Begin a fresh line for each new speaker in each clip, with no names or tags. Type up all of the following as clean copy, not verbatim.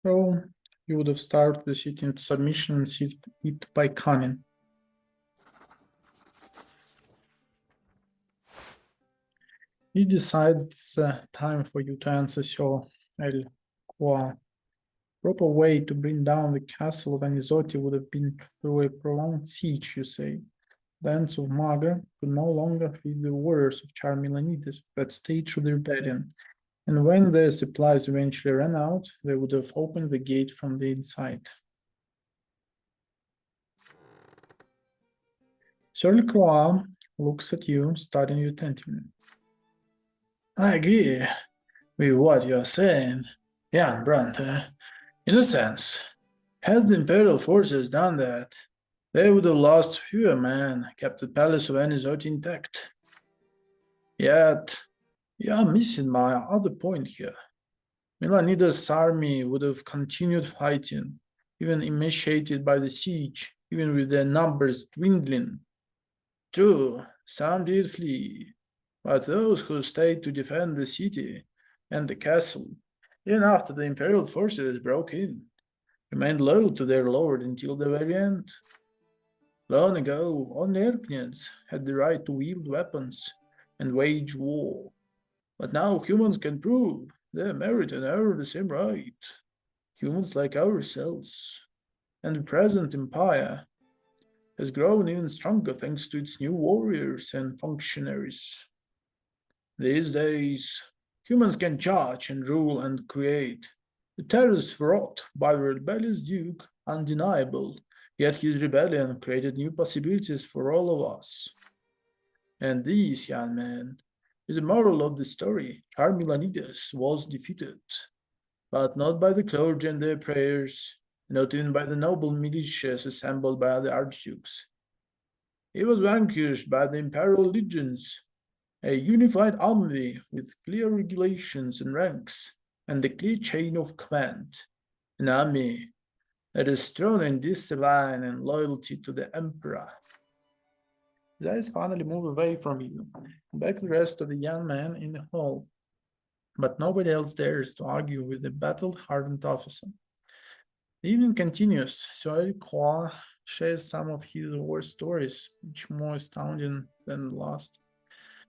So you would have started the city into submission and seized it by cunning. You decide it's time for you to answer your El Qua. Proper way to bring down the castle of Anisotti would have been through a prolonged siege, you say. Bands of Maga could no longer feed the warriors of Charmilanides that stayed through the rebellion, and when their supplies eventually ran out, they would have opened the gate from the inside. Sir Croix looks at you, studying you attentively. I agree with what you're saying, young Brante. In a sense, had the Imperial forces done that, they would have lost fewer men, kept the palace of Anisote intact. Yet, you are missing my other point here. Milanida's army would have continued fighting, even emaciated by the siege, even with their numbers dwindling. True, some did flee, but those who stayed to defend the city and the castle, even after the Imperial forces broke in, remained loyal to their lord until the very end. Long ago, only Erknians had the right to wield weapons and wage war, but now humans can prove their merit and earn the same right. Humans like ourselves, and the present empire has grown even stronger thanks to its new warriors and functionaries. These days, humans can judge and rule and create. The terrors wrought by the rebellious Duke undeniable, yet his rebellion created new possibilities for all of us. And this, young man, is the moral of the story. Charmilanides was defeated, but not by the clergy and their prayers, not even by the noble militias assembled by the archdukes. He was vanquished by the imperial legions, a unified army with clear regulations and ranks, and a clear chain of command. An army that is strong in discipline and loyalty to the emperor. His eyes finally move away from you, and back to the rest of the young men in the hall. But nobody else dares to argue with the battle-hardened officer. The evening continues, so Croix shares some of his war stories, each more astounding than the last.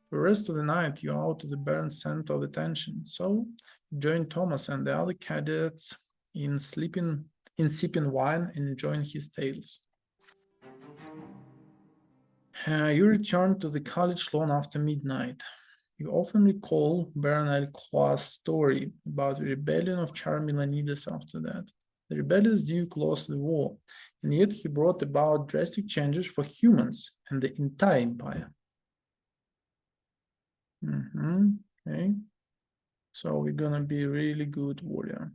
For the rest of the night, you are out of the barren center of attention, so you join Thomas and the other cadets in sipping wine and enjoying his tales. You return to the college lawn after midnight. You often recall Baron Croix's story about the rebellion of Charmilanides after that. The rebellious duke lost the war, and yet he brought about drastic changes for humans and the entire empire. Okay. So we're gonna be a really good warrior.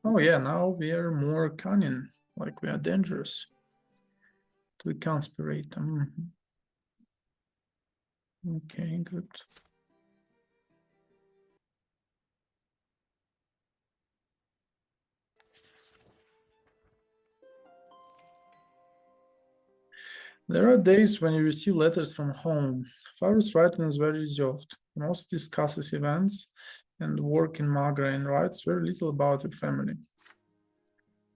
Oh yeah, now we are more cunning, like we are dangerous to the conspirator. Okay, good. There are days when you receive letters from home. Father's writing is very reserved. He mostly discusses events and work in Magra and writes very little about your family.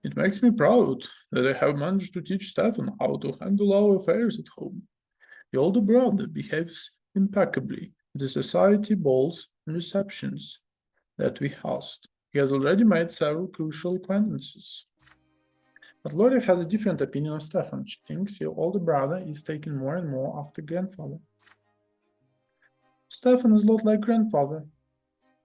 It makes me proud that I have managed to teach Stefan how to handle our affairs at home. The older brother behaves impeccably at the society balls and receptions that we host. He has already made several crucial acquaintances. But Lori has a different opinion of Stefan. She thinks your older brother is taking more and more after grandfather. Stefan is not like grandfather.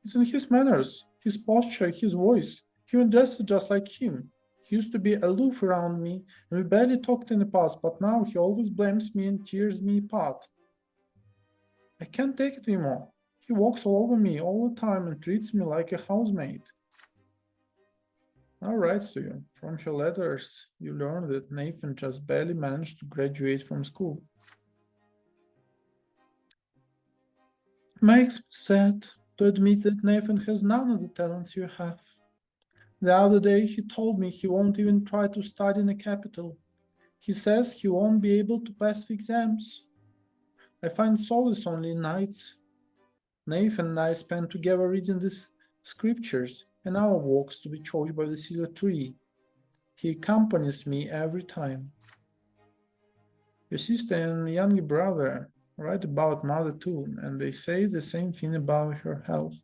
It's in his manners, his posture, his voice. He even dresses just like him. He used to be aloof around me, and we barely talked in the past, but now he always blames me and tears me apart. I can't take it anymore. He walks all over me all the time and treats me like a housemaid. Now writes to you. From her letters, you learn that Nathan just barely managed to graduate from school. Makes me sad to admit that Nathan has none of the talents you have. The other day he told me he won't even try to study in the capital. He says he won't be able to pass the exams. I find solace only in nights. Nathan and I spend together reading the scriptures, an hour walks to the church by the cedar tree. He accompanies me every time. Your sister and younger brother write about mother too, and they say the same thing about her health.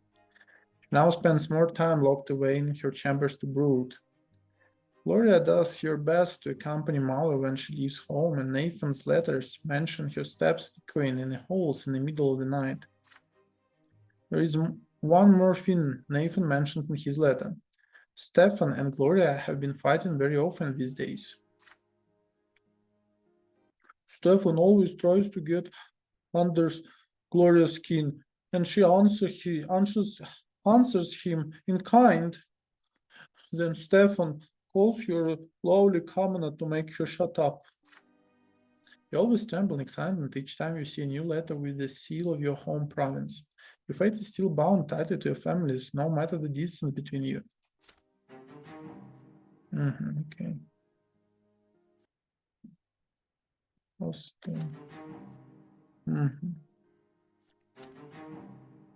She now spends more time locked away in her chambers to brood. Gloria does her best to accompany mother when she leaves home, and Nathan's letters mention her steps echoing in the halls in the middle of the night. There is one more thing Nathan mentions in his letter. Stefan and Gloria have been fighting very often these days. Stefan always tries to get under Gloria's skin, and she answers him in kind. Then Stefan calls her a lovely commoner to make her shut up. You always tremble in excitement each time you see a new letter with the seal of your home province. Your fate is still bound tightly to your families, no matter the distance between you. Okay.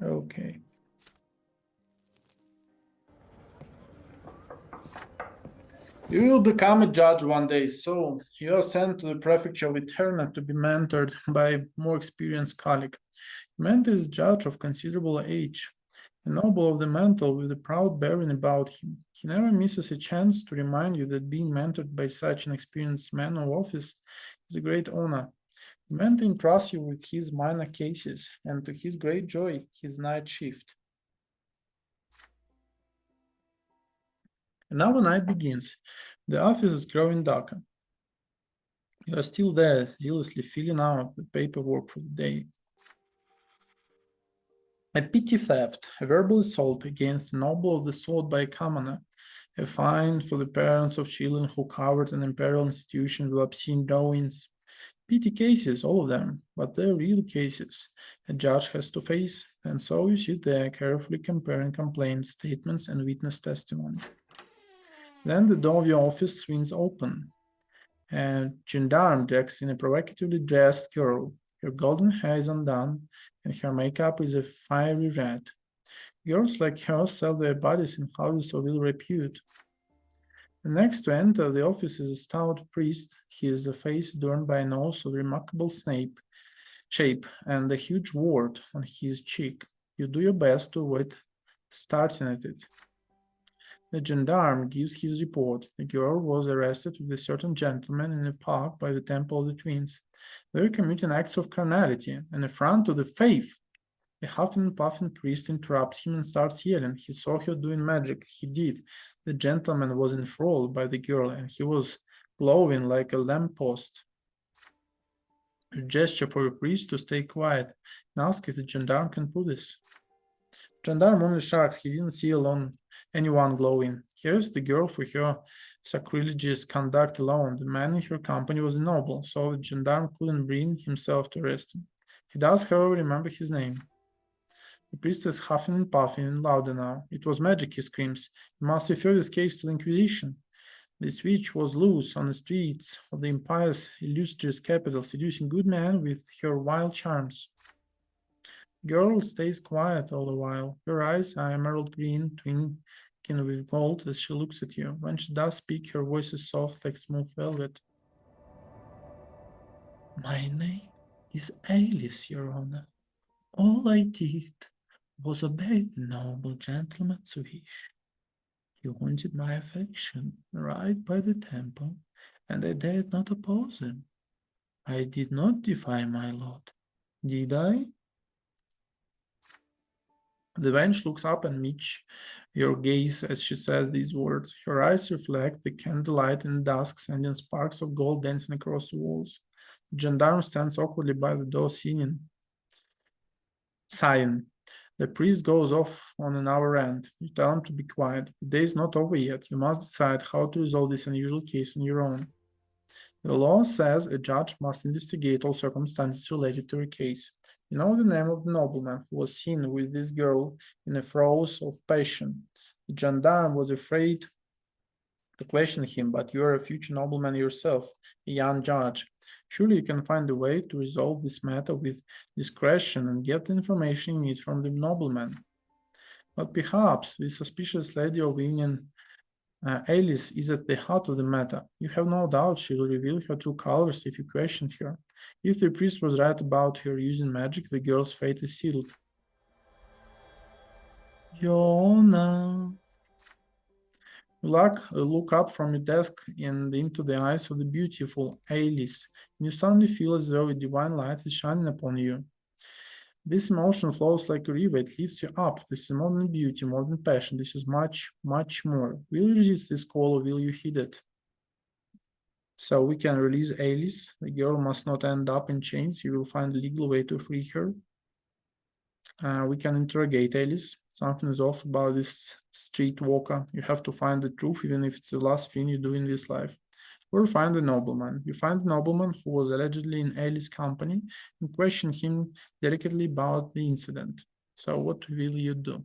Okay. You will become a judge one day, so you are sent to the prefecture of Eterna to be mentored by a more experienced colleague. Mentor is a judge of considerable age, a noble of the mantle with a proud bearing about him. He never misses a chance to remind you that being mentored by such an experienced man of office is a great honor. The mentor entrusts you with his minor cases, and to his great joy, his night shift. And now the night begins. The office is growing darker. You are still there, zealously filling out the paperwork for the day. A petty theft, a verbal assault against a noble of the sword by a commoner, a fine for the parents of children who covered an imperial institution with obscene drawings. Petty cases, all of them, but they're real cases a judge has to face, and so you sit there carefully comparing complaints, statements, and witness testimony. Then the door of your office swings open. A gendarme decks in a provocatively dressed girl. Her golden hair is undone, and her makeup is a fiery red. Girls like her sell their bodies in houses of ill repute. The next to enter the office is a stout priest. His face adorned by a nose of remarkable shape and a huge wart on his cheek. You do your best to avoid starting at it. The gendarme gives his report. The girl was arrested with a certain gentleman in a park by the Temple of the Twins. They were committing acts of carnality, an affront to the faith. The huffing and puffing priest interrupts him and starts yelling. He saw her doing magic. He did. The gentleman was enthralled by the girl, and he was glowing like a lamppost. A gesture for the priest to stay quiet and ask if the gendarme can prove this. The gendarme only shrugs. He didn't see anyone glowing. Here's the girl for her sacrilegious conduct alone. The man in her company was a noble, so the gendarme couldn't bring himself to arrest him. He does, however, remember his name. The priest is huffing and puffing and louder now. It was magic, he screams. You must refer this case to the Inquisition. This witch was loose on the streets of the empire's illustrious capital, seducing good men with her wild charms. Girl stays quiet all the while. Her eyes are emerald green, twinkling with gold as she looks at you. When she does speak, her voice is soft like smooth velvet. My name is Alice, Your Honor. All I did was obey the noble gentleman's wish. He wanted my affection right by the temple, and I dared not oppose him. I did not defy my lord, did I? The wench looks up and meets your gaze as she says these words. Her eyes reflect the candlelight in the dusk, sending sparks of gold dancing across the walls. The gendarme stands awkwardly by the door, sighing. The priest goes off on an hour rant. You tell him to be quiet. The day is not over yet. You must decide how to resolve this unusual case on your own. The law says a judge must investigate all circumstances related to a case. You know the name of the nobleman who was seen with this girl in a throes of passion. The gendarme was afraid to question him, but you are a future nobleman yourself, a young judge. Surely you can find a way to resolve this matter with discretion and get the information you need from the nobleman. But perhaps the suspicious lady of evening, Alice, is at the heart of the matter. You have no doubt she will reveal her true colors if you question her. If the priest was right about her using magic, the girl's fate is sealed. Your Honor. Look up from your desk and into the eyes of the beautiful Alice, and you suddenly feel as though a divine light is shining upon you. This emotion flows like a river, it lifts you up. This is more than beauty, more than passion. This is much, much more. Will you resist this call or will you heed it? So we can release Alice. The girl must not end up in chains. You will find a legal way to free her. We can interrogate Alice. Something is off about this streetwalker. You have to find the truth, even if it's the last thing you do in this life. Or find the nobleman. You find the nobleman who was allegedly in Alice's company and question him delicately about the incident. So what will you do?